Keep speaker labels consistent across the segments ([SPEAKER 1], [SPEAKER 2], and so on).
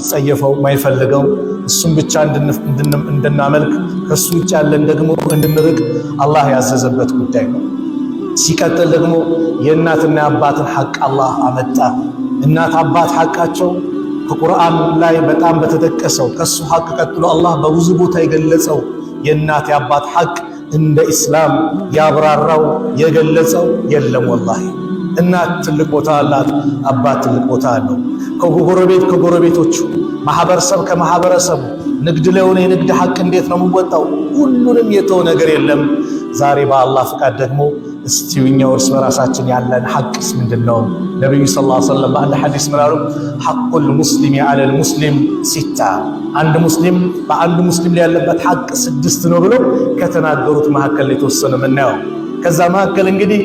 [SPEAKER 1] የሚጸየፈው ማይፈልገው እሱን ብቻ እንድናመልክ ከሱ ውጭ ያለን ደግሞ እንድንርቅ አላህ ያዘዘበት ጉዳይ ነው። ሲቀጥል ደግሞ የእናትና የአባትን ሐቅ አላህ አመጣ። እናት አባት ሐቃቸው ከቁርአን ላይ በጣም በተጠቀሰው ከሱ ሐቅ ቀጥሎ አላህ በብዙ ቦታ የገለጸው የእናት የአባት ሐቅ እንደ ኢስላም ያብራራው የገለጸው የለም። ወላሂ እናት ትልቅ ቦታ አላት፣ አባት ትልቅ ቦታ አለው። ከጎረቤት ከጎረቤቶቹ፣ ማህበረሰብ ከማህበረሰቡ፣ ንግድ ለሆነ የንግድ ሐቅ እንዴት ነው የምወጣው? ሁሉንም የተው ነገር የለም። ዛሬ በአላህ ፍቃድ ደግሞ እስቲውኛው እርስ በራሳችን ያለን ሐቅስ ምንድነው? ነብዩ ሰለላሁ ዐለይሂ ወሰለም በአንድ ሐዲስ ምን አሉ? ሐቁል ሙስሊሚ ዐለል ሙስሊም ሲታ፣ አንድ ሙስሊም በአንድ ሙስሊም ላይ ያለበት ሐቅ 6 ነው ብለው ከተናገሩት መካከል የተወሰነ ምናየው። ከዛ መካከል እንግዲህ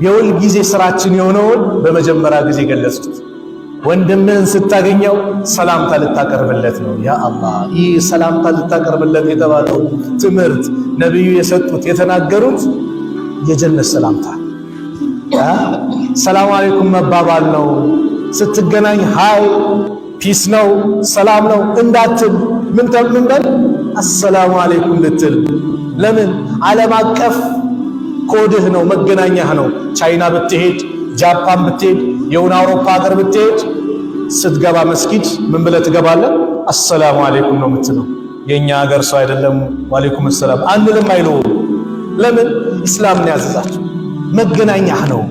[SPEAKER 1] የሁል ጊዜ ስራችን የሆነውን በመጀመሪያ ጊዜ ገለጹት። ወንድምህን ስታገኘው ሰላምታ ልታቀርብለት ነው። ያ አላህ፣ ይህ ሰላምታ ልታቀርብለት የተባለው ትምህርት ነብዩ የሰጡት የተናገሩት የጀነት ሰላምታ ሰላም አለይኩም መባባል ነው። ስትገናኝ ሃይ ፒስ ነው ሰላም ነው እንዳትል ምን በል አሰላሙ አለይኩም ልትል። ለምን? ዓለም አቀፍ ኮድህ ነው፣ መገናኛህ ነው። ቻይና ብትሄድ፣ ጃፓን ብትሄድ፣ የሆነ አውሮፓ ሀገር ብትሄድ ስትገባ መስጊድ ምን ብለህ ትገባለህ? አሰላሙ አለይኩም ነው የምትለው። የኛ ሀገር ሰው አይደለም ወአለይኩም ሰላም አንልም አይለውም። ለምን? ኢስላም ነው ያዘዛቸው። መገናኛህ ነው፣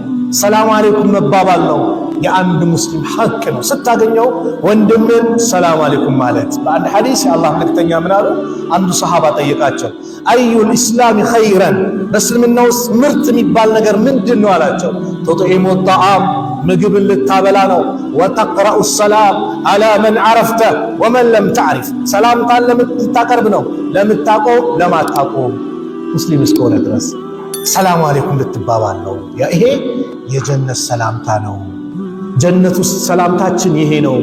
[SPEAKER 1] ሰላም አለይኩም መባባል ነው። የአንድ ሙስሊም ሐቅ ነው። ስታገኘው ወንድምን ሰላም አለይኩም ማለት። በአንድ ሐዲስ የአላህ መልእክተኛ ምን አሉ? አንዱ ሰሃባ ጠየቃቸው፣ አዩል ኢስላሚ ኸይረን፣ በእስልምና ውስጥ ምርጥ የሚባል ነገር ምንድን ነው አላቸው። ተጥዒሙ ጣዓም፣ ምግብን ልታበላ ነው። ወተቅረኡ ሰላም አላ መን ዐረፍተ ወመን ለም ተዕሪፍ፣ ሰላምታን ልታቀርብ ነው፣ ለምታውቀው ለማታውቀው ሙስሊም እስከሆነ ድረስ ሰላም አለይኩም ልትባባል ነው። ይሄ የጀነት ሰላምታ ነው። ጀነት ውስጥ ሰላምታችን ይሄ ነው።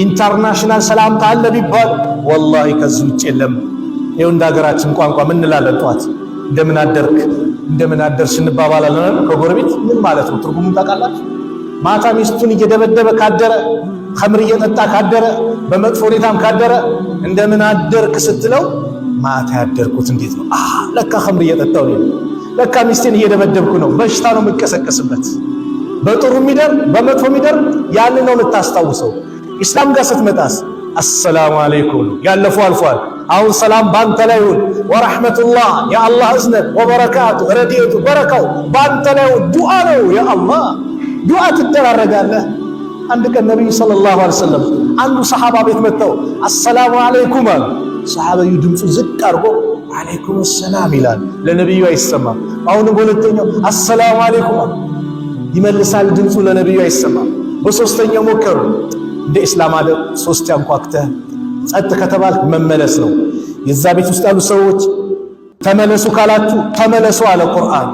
[SPEAKER 1] ኢንተርናሽናል ሰላምታ አለ ቢባል ወላሂ ከዚህ ውጭ የለም። ይኸው እንደ ሀገራችን ቋንቋ ምን እንላለን? ጧት እንደምን አደርክ እንደምን አደርሽ እንባባላለን ከጎረቤት። ምን ማለት ነው? ትርጉሙን ታውቃላችሁ? ማታ ሚስቱን እየደበደበ ካደረ፣ ኸምር እየጠጣ ካደረ፣ በመጥፎ ሁኔታም ካደረ እንደምን አደርክ ስትለው ማታ ያደርኩት እንዴት ነው? ለካ ኸምር እየጠጣው ነው፣ ለካ ሚስቴን እየደበደብኩ ነው። በሽታ ነው የምትቀሰቀስበት። በጥሩ ሚደር በመጥፎ ሚደር ያንን ነው የምታስታውሰው። ኢስላም ጋር ስትመጣስ አሰላሙ አለይኩም ያለፈው አልፏል። አሁን ሰላም ባንተ ላይ ይሁን፣ ወራህመቱላህ የአላህ እዝነት፣ ወበረካቱ ረድኤቱ በረካው ባንተ ላይ ይሁን። ዱዓ ነው ያ አላህ፣ ዱዓ ትደራረጋለህ። አንድ ቀን ነብዩ ሰለላሁ ዐለይሂ ወሰለም አንዱ ሰሃባ ቤት መጥተው አሰላሙ አለይኩም አሉ። ሰሃባዩ ድምፁ ዝቅ አድርጎ አለይኩም ሰላም ይላል፣ ለነብዩ አይሰማም። አሁንም ሁለተኛው አሰላሙ አለይኩም አሉ፣ ይመልሳል፣ ድምፁ ለነብዩ አይሰማም። በሶስተኛው ሞከሩ። እንደ እስላም አደብ 3 ያንኳክተህ ጸጥ ከተባልክ መመለስ ነው። የዛ ቤት ውስጥ ያሉ ሰዎች ተመለሱ ካላችሁ ተመለሱ አለ ቁርአን።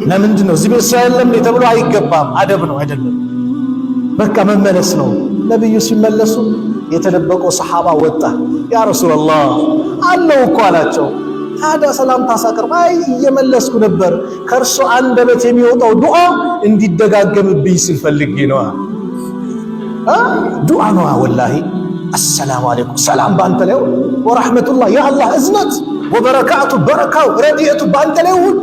[SPEAKER 1] ለምንድን ነው እዚህ ቤት ሰው የለም ተብሎ አይገባም። አደብ ነው አይደለም፣ በቃ መመለስ ነው። ነብዩ ሲመለሱ የተደበቀው ሰሃባ ወጣ። ያ ረሱላህ አለው እኮ አላቸው። ታዲያ ሰላምታ ሳቀርብ እየመለስኩ ነበር፣ ከእርሱ አንደበት የሚወጣው ዱዓ እንዲደጋገምብኝ ስልፈልጌ ነው። ዱዓ ነው ወላሂ። አሰላሙ አለይኩም ሰላም ባንተ ላይ ወራህመቱላህ የአላህ እዝነት ወበረካቱ በረካው ረድኤቱ ባንተ ላይ ይሁን።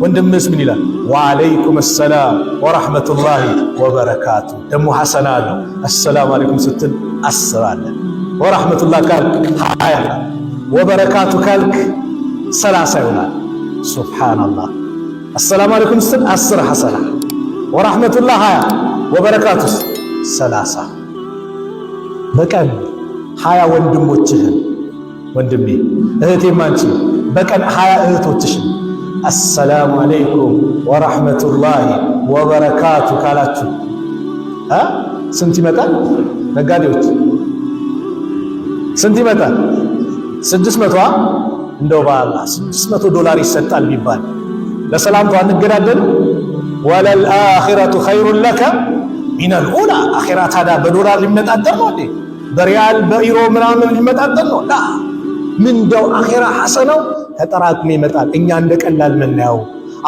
[SPEAKER 1] ወንድምስ ምን ይላል? ወአለይኩም ሰላም ወራህመቱላህ ወበረካቱ። ደግሞ ሐሰና አለው። አሰላሙ አለይኩም ስትል 10 አለ፣ ወራህመቱላህ ካልክ 20፣ ወበረካቱ ካልክ 30 ይሆናል። ሱብሃንአላህ። አሰላሙ አለይኩም ስትል 10 ሐሰና፣ ወራህመቱላህ 20፣ ወበረካቱስ 30። በቀን 20 ወንድሞችህን ወንድሜ እህቴም አንቺ በቀን 20 እህቶችሽን አሰላሙ አለይኩም ወራህመቱላሂ ወበረካቱ ካላችሁ ስንት ይመጣል? ነጋዴዎች ስንት ይመጣል? 600 እንደው በአላህ $600 ይሰጣል ቢባል ለሰላምታው አንገዳደል። ወለል አኺረቱ ኸይሩን ለከ ሚነል ኡላ። አኺራ ታዲያ በዶላር ሊመጣጠር ነው እንዴ? በሪያል በኢሮ ምናምን ሊመጣጠር ነው? ላ ምንደው አኺራ ሐሰናው ተጠራቅሞ ይመጣል። እኛ እንደ ቀላል ምናየው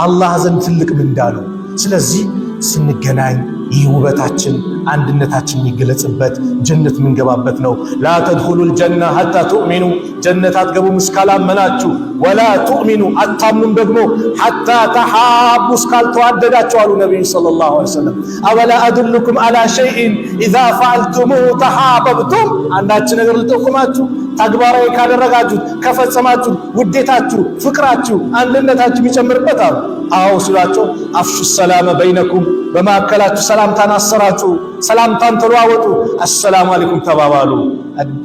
[SPEAKER 1] አላህ ዘንድ ትልቅ ምንዳ ነው። ስለዚህ ስንገናኝ ይህ ውበታችን አንድነታችን የሚገለጽበት ጀነት ምንገባበት ነው። ላ ተድኹሉል ጀና ሐታ ቱእሚኑ ጀነት አትገቡም እስካላመናችሁ፣ ወላ ቱእሚኑ አታምኑም ደግሞ ሐታ ተሓቡ እስካልተዋደዳችሁ አሉ ነቢዩ ሰለላሁ ዐለይሂ ወሰለም። አወላ አድሉኩም ዐላ ሸይኢን ኢዛ ፈዐልቱሙሁ ተሓበብቱም አንዳች ነገር ልጠቁማችሁ ተግባራዊ ካደረጋችሁት ከፈጸማችሁ ውዴታችሁ፣ ፍቅራችሁ፣ አንድነታችሁ የሚጨምርበት አሉ። አዎ ሲሏቸው አፍሹ ሰላመ በይነኩም በማዕከላችሁ ሰላምታን አሰራጩ፣ ሰላምታን ተለዋወጡ፣ አሰላሙ አለይኩም ተባባሉ።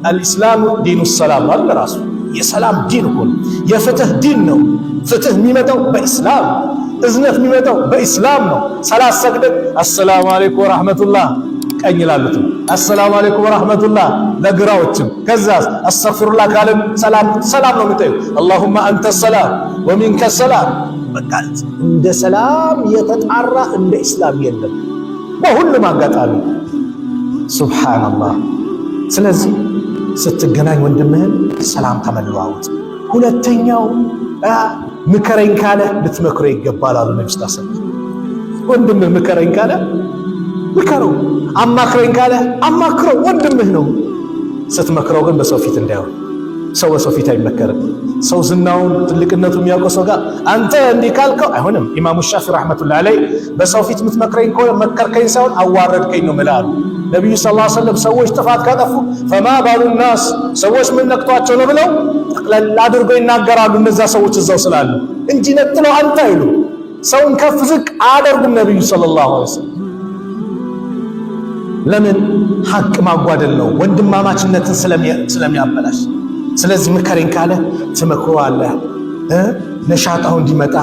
[SPEAKER 1] አልኢስላሙ ዲኑ ሰላም ነው። ራሱ የሰላም ዲን እኮ ነው። የፍትህ ዲን ነው። ፍትህ የሚመጣው በኢስላም፣ እዝነት የሚመጣው በኢስላም ነው። ሰላት ሰግደን አሰላሙ አለይኩም ወራህመቱላህ ቀኝ ላሉትም አሰላሙ አለይኩም ወራህመቱላህ ለግራዎችም፣ ከዛስ አስተግፊሩላህ ካለም ሰላም ነው የምታዩ። አላሁመ አንተ ሰላም ወሚንከ ሰላም። በቃ እንደ ሰላም የተጣራ እንደ ኢስላም የለም በሁሉም አጋጣሚ። ሱብሃንአላህ። ስለዚህ ስትገናኝ ወንድምህን ሰላምታ መለዋወጥ። ሁለተኛው ምከረኝ ካለ ልትመክረው ይገባል አሉ ነብዩ ሰለላሁ ዐለይሂ ወሰለም። ወንድምህ ምከረኝ ካለ ምከረው፣ አማክረኝ ካለ አማክረው፣ ወንድምህ ነው። ስትመክረው ግን በሰው ፊት እንዳይሆን። ሰው በሰው ፊት አይመከርም። ሰው ዝናውን ትልቅነቱ የሚያውቀው ሰው ጋር አንተ እንዲህ ካልከው አይሆንም። ኢማሙ ሻፊዒ ረሕመቱላሂ ዐለይሂ በሰው ፊት የምትመክረኝ ከሆነ መከርከኝ ሳይሆን አዋረድከኝ ነው ምላሉ ነቢዩ ሰለላሁ ዐለይሂ ወሰለም። ሰዎች ጥፋት ካጠፉ ፈማ ባሉ ናስ ሰዎች ምን ነክቷቸው ነው ብለው ጠቅለል አድርገው ይናገራሉ። እነዛ ሰዎች እዛው ስላሉ እንጂ ነጥለው አንተ አይሉ። ሰውን ከፍ ዝቅ አያደርጉም ነቢዩ ሰለላሁ ዐለይሂ ወሰለም። ለምን? ሐቅ ማጓደል ነው፣ ወንድማማችነትን ስለሚያበላሽ። ስለዚህ ምከረኝ ካለ ትመክረዋለህ፣ ነሻጣው እንዲመጣ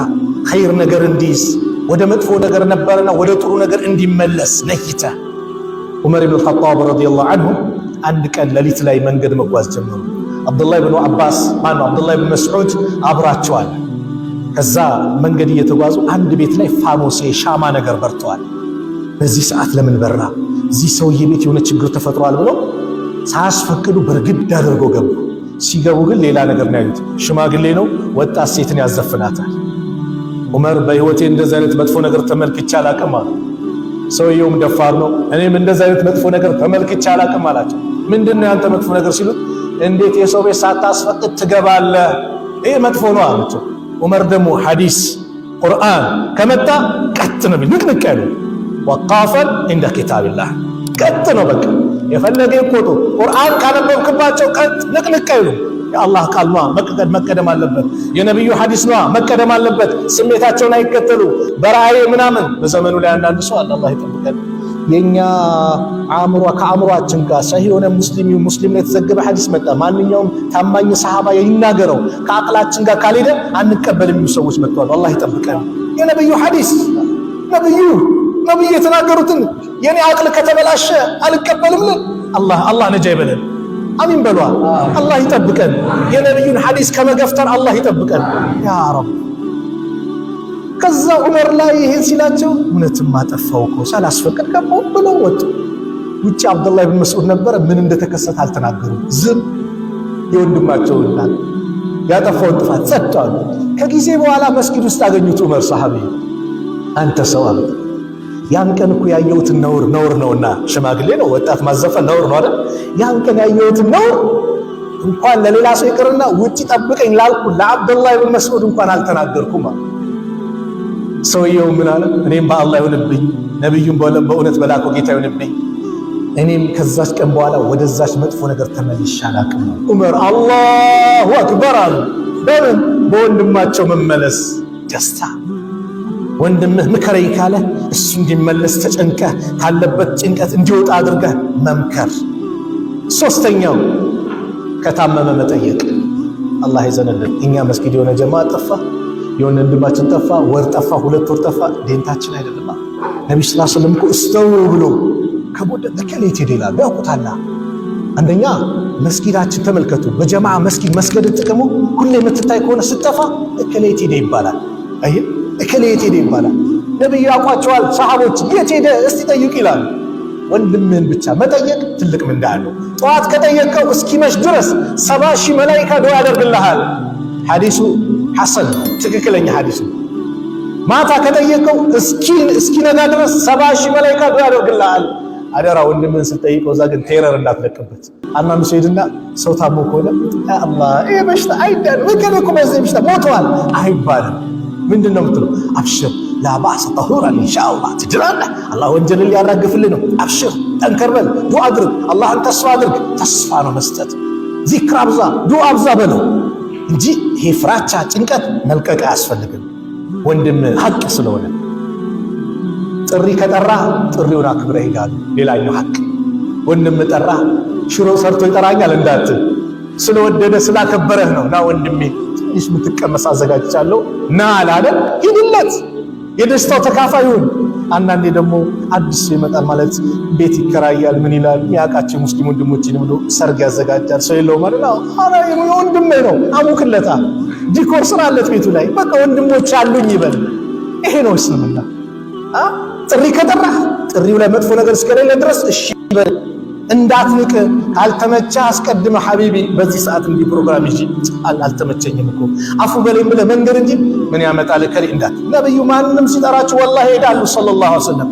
[SPEAKER 1] ኸይር ነገር እንዲይዝ፣ ወደ መጥፎ ነገር ነበርና ወደ ጥሩ ነገር እንዲመለስ ነይተህ። ዑመር ኢብኑ ኸጣብ ረዲየላሁ ዐንሁ አንድ ቀን ሌሊት ላይ መንገድ መጓዝ ጀመሩ። አብዱላህ ብኑ አባስ አብዱላህ ብኑ መስዑድ አብራቸዋል። ከዛ መንገድ እየተጓዙ አንድ ቤት ላይ ፋኖስ ሻማ ነገር በርተዋል። በዚህ ሰዓት ለምን በራ? እዚህ ሰውዬ ቤት የሆነ ችግር ተፈጥሯል ብለው ሳያስፈቅዱ በርግድ አድርገው ገቡ። ሲገቡ ግን ሌላ ነገር ነው ያዩት። ሽማግሌ ነው፣ ወጣት ሴትን ያዘፍናታል። ዑመር በህይወቴ እንደዚህ አይነት መጥፎ ነገር ተመልክቼ አላቅም አሉ። ሰውየውም ደፋር ነው። እኔም እንደዚህ አይነት መጥፎ ነገር ተመልክቼ አላቅም አላቸው። ምንድነው ያንተ መጥፎ ነገር ሲሉት፣ እንዴት የሰው ቤት ሳታስፈቅድ ትገባለህ? ይሄ መጥፎ ነው አላቸው። ዑመር ደግሞ ሐዲስ ቁርአን ከመጣ ቀጥ ነው ንቅንቅ ያሉ ወቃፈን እንደ ኪታብላህ ቀጥ ነው። በቃ የፈለገ ይቆጡ። ቁርአን ካነበብክባቸው ቀጥ ንቅንቅ አይሉ። የአላህ ቃል ነው መቀደም አለበት። የነብዩ ሐዲስ ነው መቀደም አለበት። ስሜታቸውን አይከተሉ በራእይ ምናምን። በዘመኑ ላይ አንዳንድ ሰው አላህ ይጠብቀን። የኛ ከአእምሯችን ጋር ሰሂህ የሆነ ሙስሊም ላይ የተዘገበ ሐዲስ መጣ። ማንኛውም ታማኝ ሰሃባ ይናገረው ከአቅላችን ጋር ካልሄደ አንቀበልም የሚሉ ሰዎች መጥተዋል። አላህ ይጠብቀን። የነብዩ ሐዲስ ነብዩ የተናገሩትን የኔ አቅል ከተበላሸ አልቀበልም። አላህ ነጃ ይበለን። አሚን በሏ። አላህ ይጠብቀን። የነብዩን ሐዲስ ከመገፍተር አላህ ይጠብቀን ያ ረብ። ከዛ ዑመር ላይ ይሄን ሲላቸው እውነትም አጠፋው እኮ ሳላስፈቅድ ገባሁ ብለው ወጡ። ውጪ አብዱላህ ብን መስዑድ ነበር። ምን እንደተከሰተ አልተናገሩም። ዝም የወንድማቸውና ያጠፋውን ጥፋት ጸጥተዋል። ከጊዜ በኋላ መስጊድ ውስጥ አገኙት ዑመር ሰሃቢ። አንተ ሰው አለ ያን ቀን እኮ ያየሁትን ነውር ነውና፣ ሽማግሌ ነው ወጣት ማዘፈን ነውር ነው አይደል? ያን ቀን ያየሁትን ነውር እንኳን ለሌላ ሰው ይቅርና ውጪ ጠብቀኝ ላልኩ ለአብዱላህ ብን መስዑድ እንኳን አልተናገርኩም። ሰውየው ምን አለ? እኔም በአላህ ይሁንብኝ፣ ነብዩም በእውነት በላከው ጌታ ይሁንብኝ፣ እኔም ከዛች ቀን በኋላ ወደዛች መጥፎ ነገር ተመልሼ አላቅም። ዑመር አላሁ አክበር አሉ። በምን? በወንድማቸው መመለስ ደስታ። ወንድምህ ምከረኝ ካለ እሱ እንዲመለስ ተጨንቀህ ካለበት ጭንቀት እንዲወጣ አድርገህ መምከር። ሶስተኛው ከታመመ መጠየቅ። አላህ ይዘንልን። እኛ መስጊድ የሆነ ጀማ ጠፋ፣ የሆነ ወንድማችን ጠፋ፣ ወር ጠፋ፣ 2 ወር ጠፋ፣ ዴንታችን አይደለም። ነብዩ ሰለላሁ ዐለይሂ ወሰለም እስተው ብሎ ከቦደ ተከሌት ይላሉ። ያውቁታል። አንደኛ መስጊዳችን ተመልከቱ። በጀማዓ መስገድን ጥቅሙ ሁሌ የምትታይ ከሆነ ስጠፋ እከሌት ሄደ ይባላል። አይ እከሌት ሄደ ይባላል። ነብዩ ያውቋቸዋል። ሰሃቦች የት ሄደ እስቲ ጠይቅ ይላሉ። ወንድምህን ብቻ መጠየቅ ትልቅ ምንዳ አለው። ጠዋት ከጠየቀው እስኪመሽ ድረስ 70,000 መላኢካ ዱዓ ያደርግልሃል። ሐዲሱ ሐሰን ትክክለኛ ሐዲስ ነው። ማታ ከጠየቀው እስኪነጋ ድረስ 70,000 መላእክት ዱዓ ያደርግልሃል። አደራ ወንድምህን ስትጠይቀው እዛ ግን ቴረር እንዳትለቅበት። አንዳንዱ ሰው ሄድና ሰው ታሞ ከሆነ ያ አላህ ይሄ በሽታ አይዳን ወከለኩ በዚህ በሽታ ሞተዋል አይባልም። ምንድነው የምትለው? አብሽር ላባስ ጠሁራን ኢንሻአላህ ትድራለህ። አላህ ወንጀልን ሊያራግፍልህ ነው። አብሽር ጠንከር በል ዱዓ አድርግ። አላህን ተስፋ አድርግ። ተስፋ ነው መስጠት። ዚክር አብዛ፣ ዱዓ አብዛ በለው እንጂ ይሄ ፍራቻ ጭንቀት መልቀቅ አያስፈልግም። ወንድም ሐቅ ስለሆነ ጥሪ ከጠራ ጥሪውን አክብረህ ሄዳል። ሌላኛው ሐቅ ወንድም ጠራ ሽሮ ሰርቶ ይጠራኛል እንዳትል፣ ስለወደደ ስላከበረህ ነው። ና ወንድሜ ትንሽ ምትቀመስ አዘጋጅቻለሁ ና አላለ ሂድለት፣ የደስታው ተካፋይ ይሁን። አንዳንዴ ደግሞ አዲስ ይመጣል ማለት ቤት ይከራያል ምን ይላል ያቃቸው ሙስሊም ወንድሞችን ብሎ ሰርግ ያዘጋጃል። ሰው የለው ማለት ነው። አረ ወንድሜ ነው አሙክለታ ዲኮር ስራለት ቤቱ ላይ በቃ ወንድሞች አሉኝ ይበል። ይሄ ነው እስልምና። ጥሪ ከጠራ ጥሪው ላይ መጥፎ ነገር እስከሌለ ድረስ እሺ ይበል። እንዳትንቅ ካልተመቻ አስቀድመ ሐቢቢ በዚህ ሰዓት እንዲህ ፕሮግራም ይጂ አልተመቸኝም እኮ አፉ በለኝ ብለህ መንገር እንጂ ምን ያመጣል ከሪ እንዳት። ነብዩ ማንንም ሲጠራቸው ወላሂ ሄዳሉ ሰለላሁ ዐለይሂ ወሰለም።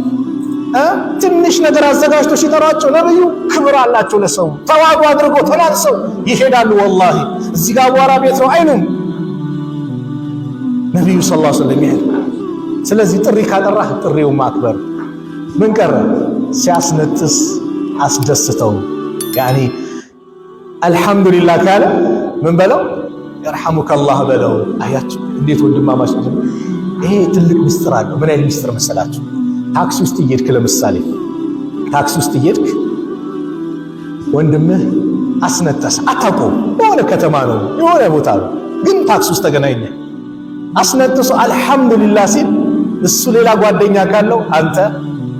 [SPEAKER 1] ትንሽ ነገር አዘጋጅቶ ሲጠራቸው ነብዩ ክብር አላቸው ለሰው ተዋዱ አድርጎ ተናንሰው ይሄዳሉ። ወላሂ እዚህ ጋር አቧራ ቤት ነው አይኑም ነብዩ ሰለላሁ ዐለይሂ ወሰለም ይሄድ። ስለዚህ ጥሪ ካጠራህ ጥሪው ማክበር። ምን ቀረ? ሲያስነጥስ አስደስተው ያኒ አልহামዱሊላህ ካለ ምን በለው ይርሐሙከላህ በለው። አያችሁ እንዴት ወንድማማች ነው። ይሄ ትልቅ ምስጢር አለው። ምን አይነት ምስጢር መሰላችሁ? ታክሲ ውስጥ እየሄድክ ለምሳሌ ታክሲ ውስጥ እየሄድክ ወንድምህ አስነጠሰ፣ አታውቀውም። የሆነ ከተማ ነው የሆነ ቦታ ነው፣ ግን ታክሲ ውስጥ ተገናኘ። አስነጥሶ አልহামዱሊላህ ሲል እሱ ሌላ ጓደኛ ካለው አንተ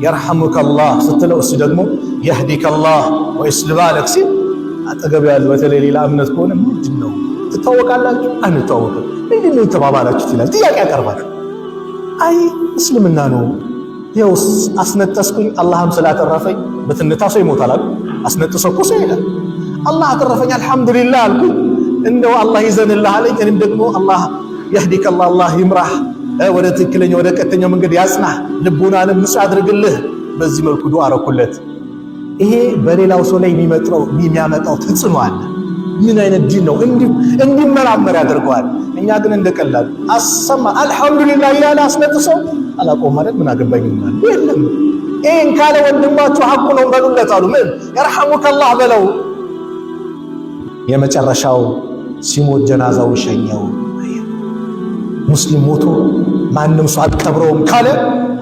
[SPEAKER 1] ይርሐሙከላህ ስትለው እሱ ደግሞ የህዲከላህ ወይስልም ባለክ ሲል አጠገብ ያለው በተለይ ሌላ እምነት ከሆነ ምንድነው ትታወቃላችሁ? አንታወቅም። ምንድነው ተባባላችሁት ይላል። ጥያቄ ያቀርባል። አይ እስልምና ነው ይኸውስ አስነጠስኩኝ አላህም ስላተረፈኝ በትንታ ሰው ይሞታል አይደል? አስነጥሰው እኮ ሰው ይላል። አላህ አተረፈኝ አልহামዱሊላህ አልኩኝ እንደው አላህ ይዘንልህ አለኝ። እኔም ደግሞ አላህ የህዲከላህ አላህ ይምራህ ወደ ትክክለኛ ወደ ቀጥተኛው መንገድ ያጽናህ ልቡናንም ንጹህ አድርግልህ። በዚህ መልኩ ዱዓ አረኩለት። ይሄ በሌላው ሰው ላይ የሚያመጣው ተጽዕኖ አለ። ምን አይነት ዲን ነው? እንዲመራመር ያደርገዋል። እኛ ግን እንደቀላል አሰማ አልহামዱሊላህ ያለ አስነጥሰው አላቆም ማለት ምን አገባኝ ማለት የለም። ይሄን ካለ ወንድማችሁ ሐቁ ነው በሉለት አሉ። ምን ይርሐሙከላህ በለው። የመጨረሻው ሲሞት ጀናዛው ሸኘው። ሙስሊም ሞቶ ማንም ሰው አልቀብረውም ካለ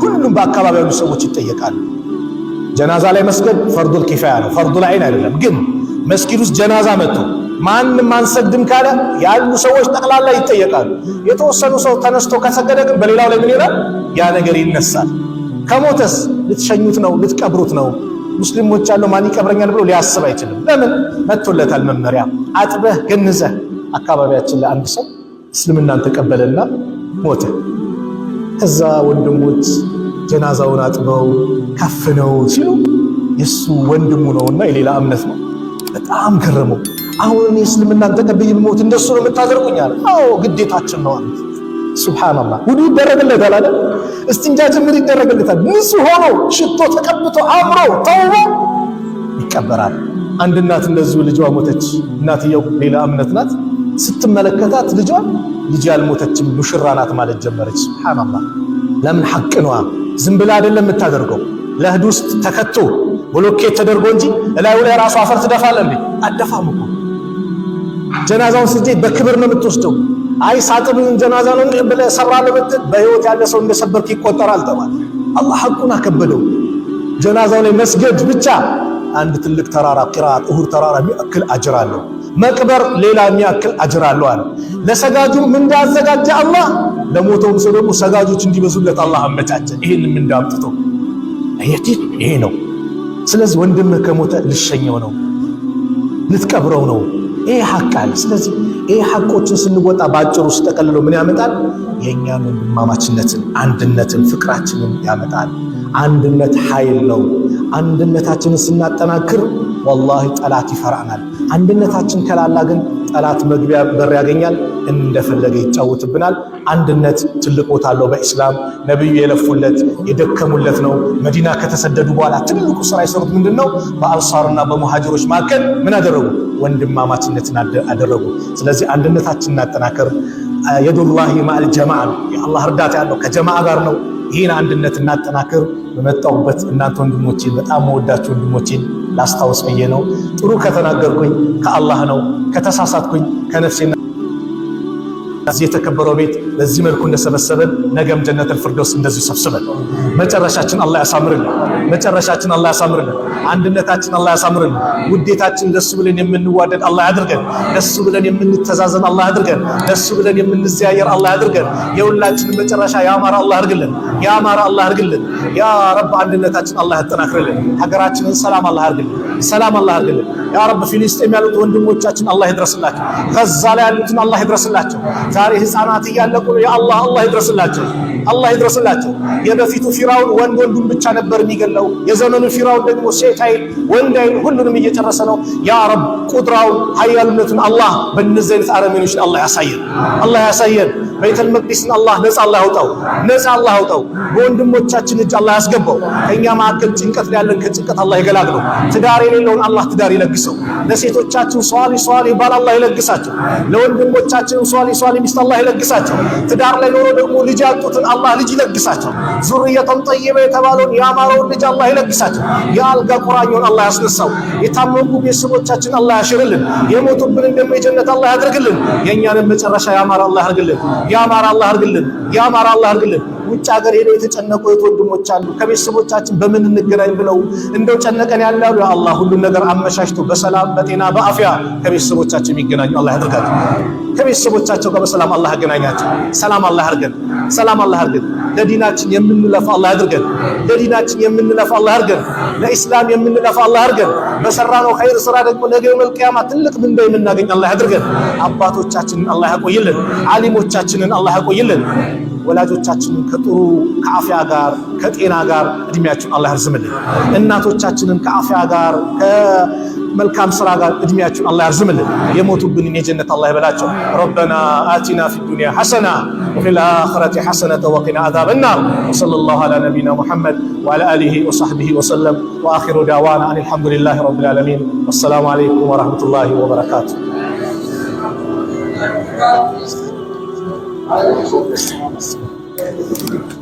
[SPEAKER 1] ሁሉም በአካባቢው ያሉ ሰዎች ይጠየቃሉ። ጀናዛ ላይ መስገድ ፈርዱል ኪፋያ ነው፣ ፈርዱል ዐይን አይደለም። ግን መስጊድ ውስጥ ጀናዛ መጥቶ ማንም አንሰግድም ካለ ያሉ ሰዎች ጠቅላላ ይጠየቃሉ። የተወሰኑ ሰው ተነስቶ ከሰገደ ግን በሌላው ላይ ምን ይላል? ያ ነገር ይነሳል። ከሞተስ ልትሸኙት ነው፣ ልትቀብሩት ነው። ሙስሊሞች ያለው ማን ይቀብረኛል ብሎ ሊያስብ አይችልም። ለምን? መጥቶለታል መመሪያ። አጥበህ ገንዘህ አካባቢያችን ለአንድ ሰው እስልምናን ተቀበለና ሞተ። ከዛ ወንድሞች ጀናዛውን አጥበው ከፍነው ሲሉ የሱ ወንድሙ ነውና የሌላ እምነት ነው። በጣም ገረመው። አሁን እስልምናን ተቀበይ ሞት እንደሱ ነው የምታደርጉኝ አለ። አዎ ግዴታችን ነው አለ። ሱብሃንአላህ ውዱ ይደረግለታል አይደል? እስቲንጃ ጭምር ይደረግለታል። ንጹህ ሆኖ ሽቶ ተቀብቶ አምሮ ተውቦ ይቀበራል። አንድ እናት እንደዚሁ ልጇ ሞተች። እናትየው ሌላ እምነት ናት። ስትመለከታት ልጅ ያልሞተችም ሙሽራ ናት ማለት ጀመረች። ሱብሃንአላህ ለምን ሐቅ ነው። ዝም ብላ አይደለም የምታደርገው። ለህድ ውስጥ ተከቶ ብሎኬት ተደርጎ እንጂ እላዩ ላይ ራሱ አፈር ትደፋለህ እንዴ? አደፋም እኮ ጀናዛውን ስትሄድ በክብር ነው የምትወስደው። አይ ሳጥኑን ጀናዛ ነው ብለህ ሰብራለህ ብትል በህይወት ያለ ሰው እንደሰበርክ ይቆጠራል ተባለ። አላህ ሐቁን አከበደው። ጀናዛው ላይ መስገድ ብቻ አንድ ትልቅ ተራራ ቂራአት ኡሁድ ተራራ የሚያክል አጅር አለው። መቅበር ሌላ የሚያክል አጅር አለው አለ። ለሰጋጁም እንዳዘጋጀ አላህ ለሞተውም ሰው ደግሞ ሰጋጆች እንዲበዙለት አላህ አመቻቸ። ይሄንን እንዳምጥቶ ይሄ ነው። ስለዚህ ወንድምህ ከሞተ ልሸኘው ነው፣ ልትቀብረው ነው። ይሄ ሐቅ አለ። ስለዚህ ይሄ ሐቆችን ስንወጣ ባጭሩ ሲጠቀልለው ምን ያመጣል? የእኛን ወንድማማችነትን፣ አንድነትን፣ ፍቅራችንን ያመጣል። አንድነት ኃይል ነው። አንድነታችንን ስናጠናክር ወላሂ ጠላት ይፈራናል። አንድነታችን ከላላ ግን ጠላት መግቢያ በር ያገኛል። እንደፈለገ ይጫወትብናል። አንድነት ትልቅ ቦታ አለው በኢስላም። ነብዩ የለፉለት የደከሙለት ነው። መዲና ከተሰደዱ በኋላ ትልቁ ስራ የሰሩት ምንድነው? በአንሳርና በሙሃጅሮች መካከል ምን አደረጉ? ወንድማማችነትን አደረጉ። ስለዚህ አንድነታችንን እናጠናክር። የዱላሂ ማል ጀማዓ ነው። የአላህ እርዳታ ያለው ከጀማዓ ጋር ነው። ይህን አንድነት እናጠናክር። በመጣሁበት እናንተ ወንድሞቼን በጣም መወዳችሁ ወንድሞቼን ላስታውስ ብዬ ነው። ጥሩ ከተናገርኩኝ ከአላህ ነው፣ ከተሳሳትኩኝ ከነፍሴና እዚህ የተከበረው ቤት በዚህ መልኩ እንደሰበሰበን ነገም ጀነተል ፊርደውስ እንደዚህ ሰብስበን መጨረሻችን አላህ ያሳምርልን። መጨረሻችን አላህ ያሳምርልን። አንድነታችን አላህ ያሳምርልን። ውዴታችን ለሱ ብለን የምንዋደድ አላህ ያድርገን። ለሱ ብለን የምንተዛዘን አላህ ያድርገን። ለሱ ብለን የምንዘያየር አላህ ያድርገን። የሁላችንን መጨረሻ ያማረ አላህ ያድርግልን። ያማረ አላህ ያድርግልን። ያ ረብ አንድነታችን አላህ ያጠናክርልን። ሀገራችንን ሰላም አላህ ያድርግልን። ሰላም አላህ ያድርግልን። ያ ረብ ፊሊስጤም ያሉት ወንድሞቻችን አላህ ይድረስላቸው። ጋዛ ላይ ያሉትን አላህ ይድረስላቸው። ዛሬ ህፃናት እያለቁ ነው። የአላህ አላህ ይድረስላቸው። አላህ ይድረስላቸው። የበፊቱ ፊራውን ወንዱን ብቻ ነበር የሚገለው። የዘመኑ ፊራውን ደግሞ ሴት አይል ወንድ አይል ሁሉንም እየጨረሰ ነው። ያ ረብ ቁድራውን ኃያልነቱን አላህ በእነዚህ አይነት አረመኔዎች አላህ ያሳየን። አላህ ያሳየን። ቤተል መቅዲስን አላህ ነፃ አላህ ያውጣው። ነፃ አላህ ያውጣው። በወንድሞቻችን እጅ አላህ ያስገባው። ከኛ መካከል ጭንቀት ያለን ከጭንቀት አላህ ይገላግለው። ትዳር የሌለውን አላህ ትዳር ይለግሰው። ለሴቶቻችን ሷሊ ባል አላህ ይለግሳቸው። ለወንድሞቻችን ሷሊ ሚስት አላህ ይለግሳቸው። ትዳር ላይ ኖሮ ደግሞ ልጅ ያጡትን አላህ ልጅ ይለግሳቸው። ዙርየተን ጠይበ የተባለውን ያማረውን ልጅ አላህ ይለግሳቸው። የአልጋ ቁራኛውን አላህ ያስነሳው። የታመሙ ቤተሰቦቻችን አላህ ያሽርልን። የሞቱብንን ደግሞ የጀነት አላህ ያድርግልን። የእኛንም መጨረሻ ያማረ አላህ ያድርግልን። ያማረ አላህ ያድርግልን። ያማረ አላህ ያድርግልን። ውጭ ሀገር ሄደው የተጨነቁ ወንድሞች አሉ። ከቤተሰቦቻችን በምን እንገናኝ ብለው እንደው ጨነቀን ያላሉ ያ አላህ ሁሉን ነገር አመሻሽቶ በሰላም በጤና በአፊያ ከቤተሰቦቻችን የሚገናኙ አላህ ያድርጋቸው። ከቤተሰቦቻቸው ጋር በሰላም አላህ ያገናኛቸው። ሰላም አላህ ያድርገን። ሰላም አላህ ያድርገን። ለዲናችን የምንለፋ አላህ ያድርገን። ለዲናችን የምንለፋ አላህ ያድርገን። ለኢስላም የምንለፋ አላህ ያድርገን። በሰራነው ኸይር ስራ ደግሞ ነገ የውመል ቂያማ ትልቅ ምንዳ የምናገኝ አላህ ያድርገን። አባቶቻችንን አላህ ያቆይልን። ዓሊሞቻችንን አላህ ያቆይልን። ወላጆቻችንን ከጥሩ ከአፊያ ጋር ከጤና ጋር እድሜያቸውን አላህ ያርዝምልን። እናቶቻችንን ከአፊያ ጋር ከመልካም ስራ ጋር እድሜያቸውን አላህ ያርዝምልን። የሞቱብንን የጀነት አላህ ይበላቸው። ረበና አቲና ፊ ዱንያ ሐሰና ወፊል አኺረቲ ሐሰነተ ወቂና አዛበን ናር። ወሰለላሁ ዐላ ነቢይና ሙሐመድ ወዐላ አሊሂ ወሰሕቢሂ ወሰለም ወአኺሩ ዳዕዋና አኒል ሐምዱሊላሂ ረቢል ዓለሚን። ወሰላሙ ዐለይኩም ወረሕመቱላሂ ወበረካቱሁ። Thank you.